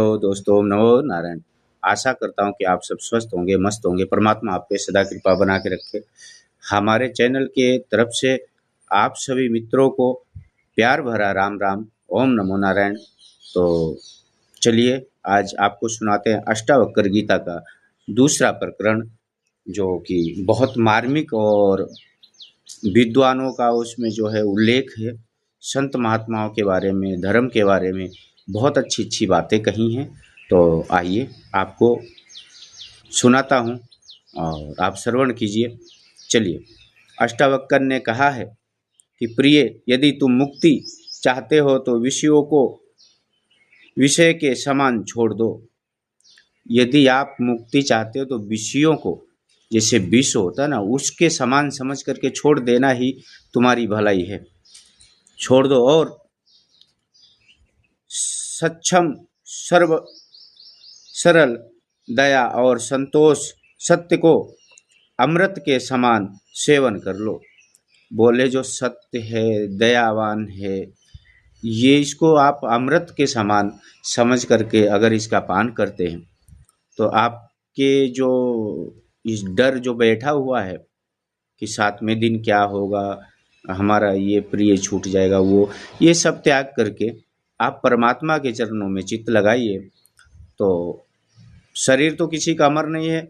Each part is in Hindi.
तो दोस्तों नमो नारायण। आशा करता हूँ कि आप सब स्वस्थ होंगे, मस्त होंगे। परमात्मा आप पे सदा कृपा बना के रखे। हमारे चैनल के तरफ से आप सभी मित्रों को प्यार भरा राम राम, ओम नमो नारायण। तो चलिए आज आपको सुनाते हैं अष्टावक्र गीता का दूसरा प्रकरण, जो कि बहुत मार्मिक और विद्वानों का उसमें जो है उल्लेख है। संत महात्माओं के बारे में, धर्म के बारे में बहुत अच्छी अच्छी बातें कही हैं। तो आइए आपको सुनाता हूँ और आप श्रवण कीजिए। चलिए, अष्टावक्र ने कहा है कि प्रिय, यदि तुम मुक्ति चाहते हो तो विषयों को विषय के समान छोड़ दो। यदि आप मुक्ति चाहते हो तो विषयों को, जैसे विष होता है ना, उसके समान समझ करके छोड़ देना ही तुम्हारी भलाई है। छोड़ दो और सक्षम, सर्व सरल, दया और संतोष, सत्य को अमृत के समान सेवन कर लो। बोले जो सत्य है, दयावान है, ये इसको आप अमृत के समान समझ करके अगर इसका पान करते हैं तो आपके जो इस डर जो बैठा हुआ है कि 7वें दिन क्या होगा, हमारा ये प्रिय छूट जाएगा, वो ये सब त्याग करके आप परमात्मा के चरणों में चित्त लगाइए। तो शरीर तो किसी का अमर नहीं है,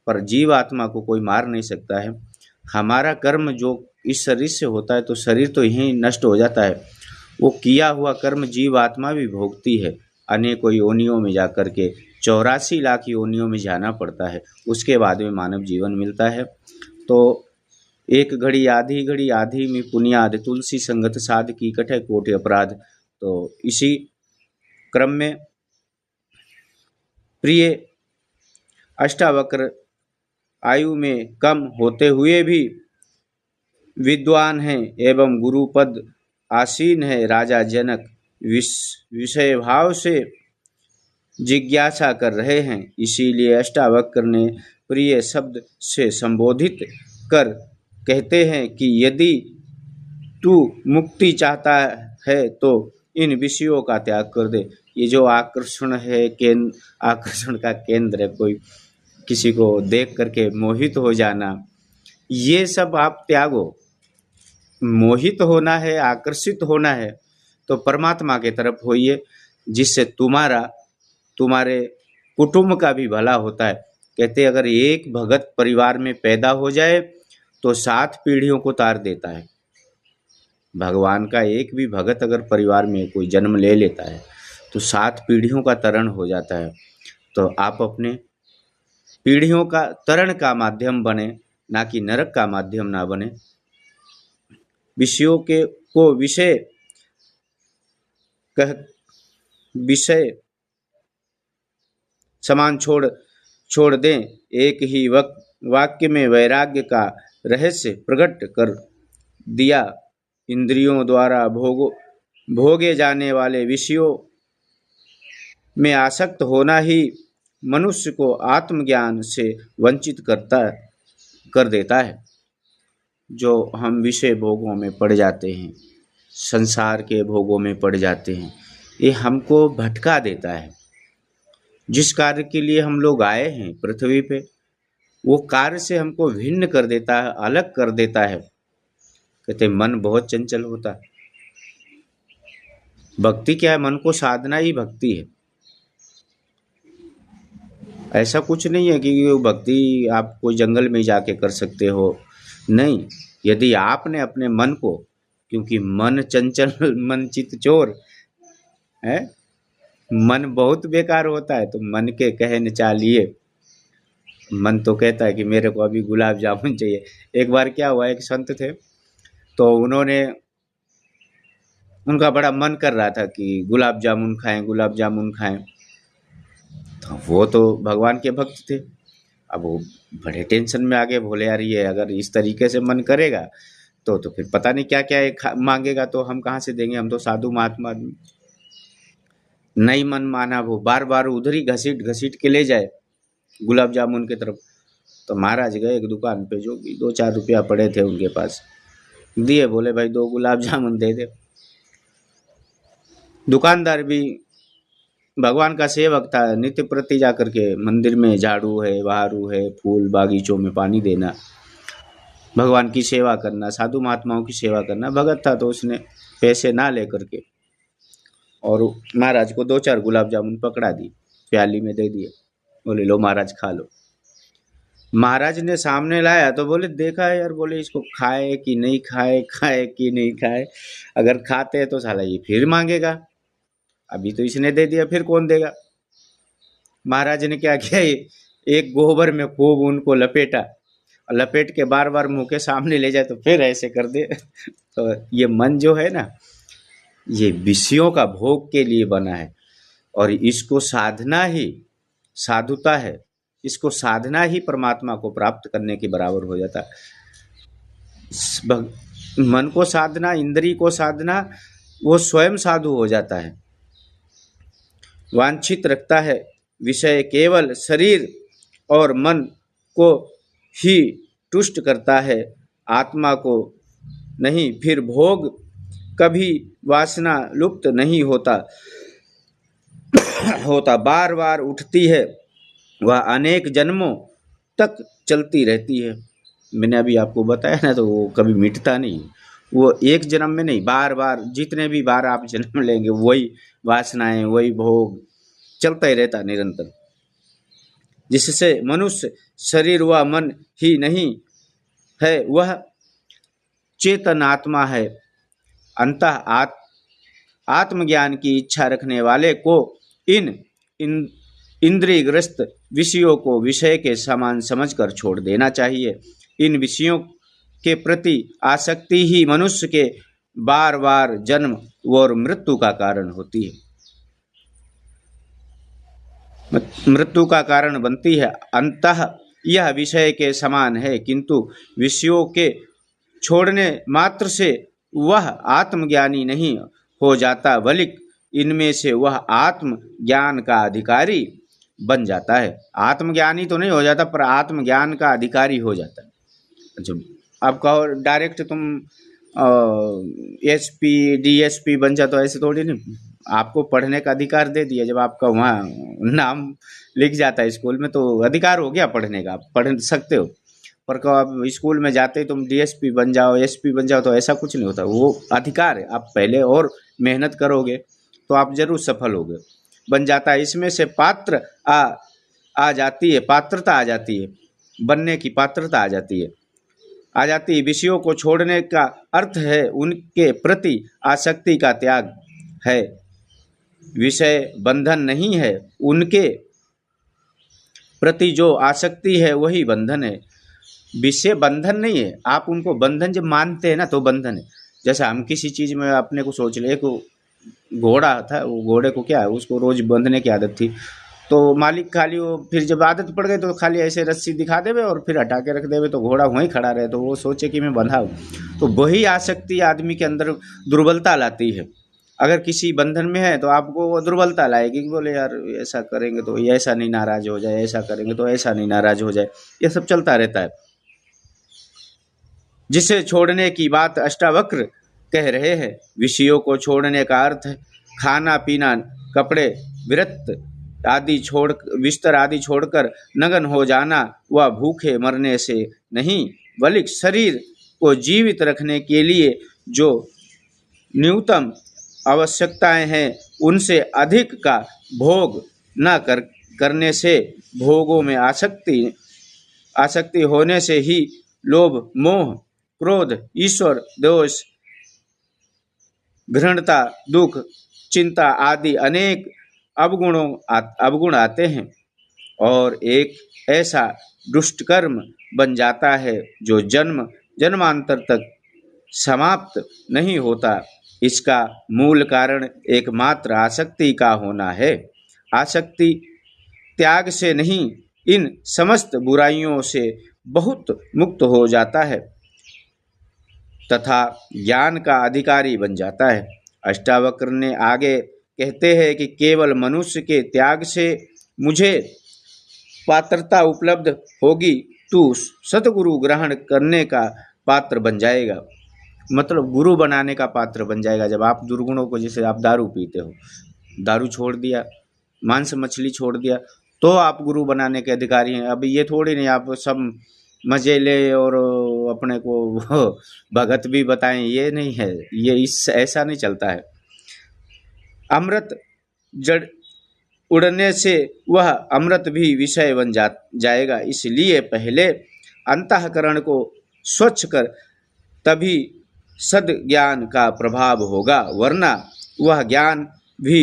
पर जीव आत्मा को कोई मार नहीं सकता है। हमारा कर्म जो इस शरीर से होता है तो शरीर तो यहीं नष्ट हो जाता है। वो किया हुआ कर्म जीव आत्मा भी भोगती है। अनेकों योनियों में जाकर के 84 लाख योनियों में जाना पड़ता है, उसके बाद में मानव जीवन मिलता है। तो एक घड़ी आधी में पुनियाद, तुलसी संगत साध की कटे कोटि अपराध। तो इसी क्रम में प्रिय अष्टावक्र आयु में कम होते हुए भी विद्वान हैं एवं गुरुपद आसीन है। राजा जनक विषय भाव से जिज्ञासा कर रहे हैं, इसीलिए अष्टावक्र ने प्रिय शब्द से संबोधित कर कहते हैं कि यदि तू मुक्ति चाहता है तो इन विषयों का त्याग कर दे। ये जो आकर्षण है, आकर्षण का केंद्र है, कोई किसी को देख करके मोहित हो जाना, ये सब आप त्यागो। मोहित होना है, आकर्षित होना है तो परमात्मा के तरफ होइए, जिससे तुम्हारे कुटुंब का भी भला होता है। कहते अगर एक भगत परिवार में पैदा हो जाए तो 7 पीढ़ियों को तार देता है। भगवान का एक भी भगत अगर परिवार में कोई जन्म ले लेता है तो 7 पीढ़ियों का तरण हो जाता है। तो आप अपने पीढ़ियों का तरण का माध्यम बने, ना कि नरक का माध्यम ना बने। विषयों के को विषय समान छोड़ दें। एक ही वाक्य में वैराग्य का रहस्य प्रकट कर दिया। इंद्रियों द्वारा भोगे जाने वाले विषयों में आसक्त होना ही मनुष्य को आत्मज्ञान से वंचित कर देता है। जो हम विषय भोगों में पड़ जाते हैं, संसार के भोगों में पड़ जाते हैं, ये हमको भटका देता है। जिस कार्य के लिए हम लोग आए हैं पृथ्वी पे, वो कार्य से हमको भिन्न कर देता है, अलग कर देता है। कहते मन बहुत चंचल होता है। भक्ति क्या है? मन को साधना ही भक्ति है। ऐसा कुछ नहीं है कि भक्ति आप कोई जंगल में जाके कर सकते हो, नहीं। यदि आपने अपने मन को, क्योंकि मन चंचल, मन चित चोर है, मन बहुत बेकार होता है, तो मन के कहे न चालिए। मन तो कहता है कि मेरे को अभी गुलाब जामुन चाहिए। एक बार क्या हुआ, एक संत थे तो उनका बड़ा मन कर रहा था कि गुलाब जामुन खाएं। तो वो तो भगवान के भक्त थे। अब वो बड़े टेंशन में आ गए, बोले यार ये अगर इस तरीके से मन करेगा तो फिर पता नहीं क्या क्या मांगेगा, तो हम कहाँ से देंगे, हम तो साधु महात्मा आदमी। नहीं मन माना, वो बार बार उधर ही घसीट के ले जाए गुलाब जामुन की तरफ। तो महाराज गए एक दुकान पे, जो भी 2-4 रुपया पड़े थे उनके पास, दिए, बोले भाई 2 गुलाब जामुन दे दे। दुकानदार भी भगवान का सेवक था, नित्य प्रति जाकर के मंदिर में झाड़ू है, बहारू है, फूल बागीचों में पानी देना, भगवान की सेवा करना, साधु महात्माओं की सेवा करना। भगत था तो उसने पैसे ना लेकर के और महाराज को 2-4 गुलाब जामुन पकड़ा दी, प्याली में दे दिए, बोले लो महाराज खा लो। महाराज ने सामने लाया तो बोले देखा है यार, बोले इसको खाए कि नहीं खाए, खाए कि नहीं खाए, अगर खाते हैं तो साला ये फिर मांगेगा, अभी तो इसने दे दिया फिर कौन देगा। महाराज ने क्या किया, एक गोबर में खूब उनको लपेटा, लपेट के बार बार मुंह के सामने ले जाए तो फिर ऐसे कर दे। तो ये मन जो है ना, ये विषयों का भोग के लिए बना है और इसको साधना ही साधुता है, इसको साधना ही परमात्मा को प्राप्त करने के बराबर हो जाता है। मन को साधना, इंद्री को साधना, वो स्वयं साधु हो जाता है। वांछित रखता है विषय केवल शरीर और मन को ही तुष्ट करता है, आत्मा को नहीं। फिर भोग कभी वासना लुप्त नहीं होता बार बार उठती है, वह अनेक जन्मों तक चलती रहती है। मैंने अभी आपको बताया ना, तो वो कभी मिटता नहीं, वो एक जन्म में नहीं, बार बार जितने भी बार आप जन्म लेंगे वही वासनाएं, वही भोग चलता ही रहता निरंतर, जिससे मनुष्य शरीर व मन ही नहीं है, वह चेतन आत्मा है। अंतः आत्मज्ञान की इच्छा रखने वाले को इन इंद्रियग्रस्त विषयों को विषय के समान समझकर छोड़ देना चाहिए। इन विषयों के प्रति आसक्ति ही मनुष्य के बार बार जन्म और मृत्यु का कारण होती है, मृत्यु का कारण बनती है। अंतः यह विषय के समान है, किंतु विषयों के छोड़ने मात्र से वह आत्मज्ञानी नहीं हो जाता, बल्कि इनमें से वह आत्मज्ञान का अधिकारी बन जाता है। आत्मज्ञानी तो नहीं हो जाता, पर आत्मज्ञान का अधिकारी हो जाता है। अच्छा, आप कहो डायरेक्ट तुम एसपी डीएसपी बन जाते, तो ऐसे थोड़ी नहीं, आपको पढ़ने का अधिकार दे दिया। जब आपका वहाँ नाम लिख जाता है स्कूल में, तो अधिकार हो गया पढ़ने का, आप पढ़ सकते हो। पर कहो आप स्कूल में जाते तुम डीएसपी बन जाओ, एसपी बन जाओ, तो ऐसा कुछ नहीं होता, वो अधिकार है। आप पहले और मेहनत करोगे तो आप जरूर सफल होगे, बन जाता है। इसमें से पात्र आ जाती है, पात्रता आ जाती है, बनने की पात्रता आ जाती है। विषयों को छोड़ने का अर्थ है उनके प्रति आसक्ति का त्याग है। विषय बंधन नहीं है, उनके प्रति जो आसक्ति है वही बंधन है। विषय बंधन नहीं है, आप उनको बंधन जब मानते हैं ना तो बंधन है। जैसे हम किसी चीज़ में अपने को सोच ले, एक घोड़ा था, वो घोड़े को क्या है, उसको रोज बंधने की आदत थी, तो मालिक खाली वो फिर जब आदत पड़ गई तो खाली ऐसे रस्सी दिखा देवे और फिर हटा के रख देवे, तो घोड़ा वहीं खड़ा रहे, तो वो सोचे कि मैं बंधा हूँ। तो वही आसक्ति आदमी के अंदर दुर्बलता लाती है। अगर किसी बंधन में है तो आपको वो दुर्बलता लाएगी कि बोले यार ऐसा करेंगे तो ये ऐसा नहीं नाराज हो जाए, ऐसा करेंगे तो ऐसा नहीं नाराज हो जाए, ये सब चलता रहता है। जिसे छोड़ने की बात अष्टावक्र कह रहे हैं। विषयों को छोड़ने का अर्थ खाना पीना, कपड़े, विरत आदि छोड़, बिस्तर आदि छोड़कर नग्न हो जाना व भूखे मरने से नहीं, बल्कि शरीर को जीवित रखने के लिए जो न्यूनतम आवश्यकताएं हैं उनसे अधिक का भोग न करने से, भोगों में आसक्ति होने से ही लोभ, मोह, क्रोध, ईश्वर दोष, घृणता, दुख, चिंता आदि अनेक अवगुण आते हैं और एक ऐसा दुष्ट कर्म बन जाता है जो जन्मांतर तक समाप्त नहीं होता। इसका मूल कारण एकमात्र आसक्ति का होना है। आसक्ति त्याग से नहीं, इन समस्त बुराइयों से बहुत मुक्त हो जाता है तथा ज्ञान का अधिकारी बन जाता है। अष्टावक्र ने आगे कहते हैं कि केवल मनुष्य के त्याग से मुझे पात्रता उपलब्ध होगी, तू सतगुरु ग्रहण करने का पात्र बन जाएगा। मतलब गुरु बनाने का पात्र बन जाएगा। जब आप दुर्गुणों को, जैसे आप दारू पीते हो, दारू छोड़ दिया मांस मछली छोड़ दिया तो आप गुरु बनाने के अधिकारी हैं। अब ये थोड़ी नहीं आप सब मजे ले और अपने को भगत भी बताएं, ये नहीं है, ये इस ऐसा नहीं चलता है। अमृत जड़ उड़ने से वह अमृत भी विषय बन जाएगा, इसलिए पहले अंतःकरण को स्वच्छ कर तभी सद्ज्ञान का प्रभाव होगा, वरना वह ज्ञान भी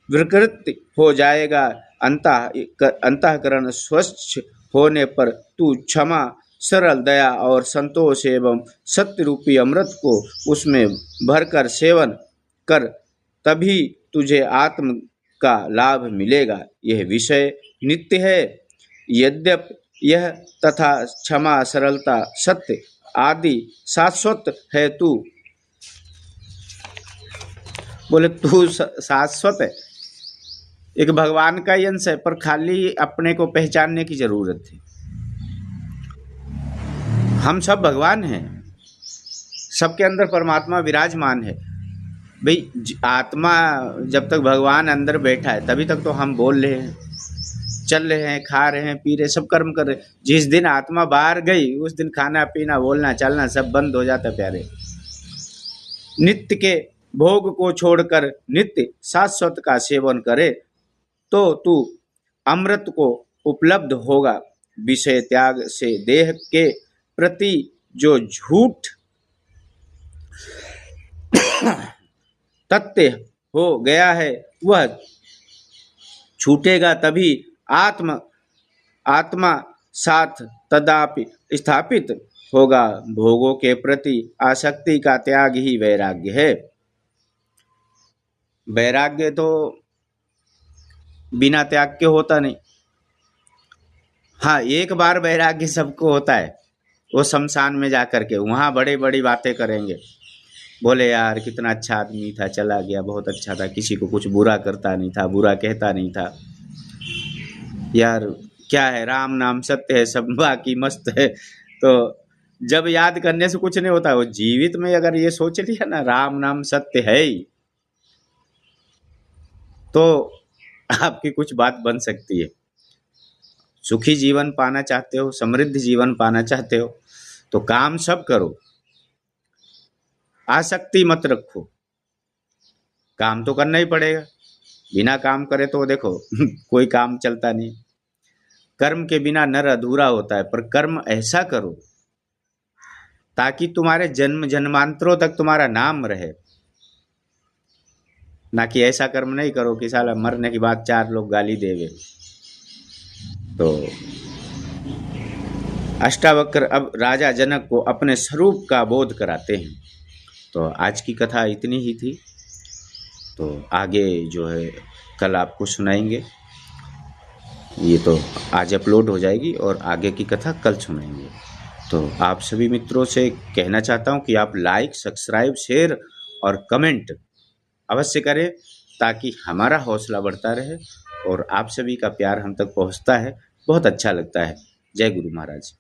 विकृत हो जाएगा। अंतःकरण स्वच्छ होने पर तू क्षमा, सरल, दया और संतोष एवं सत्य रूपी अमृत को उसमें भरकर सेवन कर, तभी तुझे आत्म का लाभ मिलेगा। यह विषय नित्य है, यद्यपि यह तथा क्षमा, सरलता, सत्य आदि शाश्वत है। तू बोले तू शाश्वत है, एक भगवान का ही अंश है, पर खाली अपने को पहचानने की जरूरत है। हम सब भगवान हैं, सबके अंदर परमात्मा विराजमान है। भाई आत्मा जब तक भगवान अंदर बैठा है तभी तक तो हम बोल रहे हैं, चल रहे हैं, खा रहे हैं, पी रहे, सब कर्म कर रहे। जिस दिन आत्मा बाहर गई उस दिन खाना पीना, बोलना चलना सब बंद हो जाता प्यारे। नित्य के भोग को छोड़कर नित्य शाश्वत का सेवन करे तो तू अमृत को उपलब्ध होगा। विषय त्याग से देह के प्रति जो झूठ तथ्य हो गया है वह छूटेगा, तभी आत्मा साथ तदापि स्थापित होगा। भोगों के प्रति आसक्ति का त्याग ही वैराग्य है। वैराग्य तो बिना त्याग के होता नहीं। हाँ, एक बार वैराग्य सबको होता है, वो शमशान में जा कर के वहाँ बड़ी बड़ी बातें करेंगे, बोले यार कितना अच्छा आदमी था, चला गया, बहुत अच्छा था, किसी को कुछ बुरा करता नहीं था, बुरा कहता नहीं था, यार क्या है, राम नाम सत्य है, सब बाकी मस्त है। तो जब याद करने से कुछ नहीं होता, वो जीवित में अगर ये सोच लिया ना राम नाम सत्य है ही, तो आपकी कुछ बात बन सकती है। सुखी जीवन पाना चाहते हो, समृद्ध जीवन पाना चाहते हो तो काम सब करो, आसक्ति मत रखो। काम तो करना ही पड़ेगा, बिना काम करे तो देखो कोई काम चलता नहीं। कर्म के बिना नर अधूरा होता है, पर कर्म ऐसा करो ताकि तुम्हारे जन्म जन्मांतरों तक तुम्हारा नाम रहे, ना कि ऐसा कर्म नहीं करो कि साला मरने के बाद 4 लोग गाली देवे। तो अष्टावक्र अब राजा जनक को अपने स्वरूप का बोध कराते हैं। तो आज की कथा इतनी ही थी, तो आगे जो है कल आपको सुनाएंगे। ये तो आज अपलोड हो जाएगी और आगे की कथा कल सुनाएंगे। तो आप सभी मित्रों से कहना चाहता हूँ कि आप लाइक, सब्सक्राइब, शेयर और कमेंट अवश्य करें ताकि हमारा हौसला बढ़ता रहे और आप सभी का प्यार हम तक पहुँचता है, बहुत अच्छा लगता है। जय गुरु महाराज।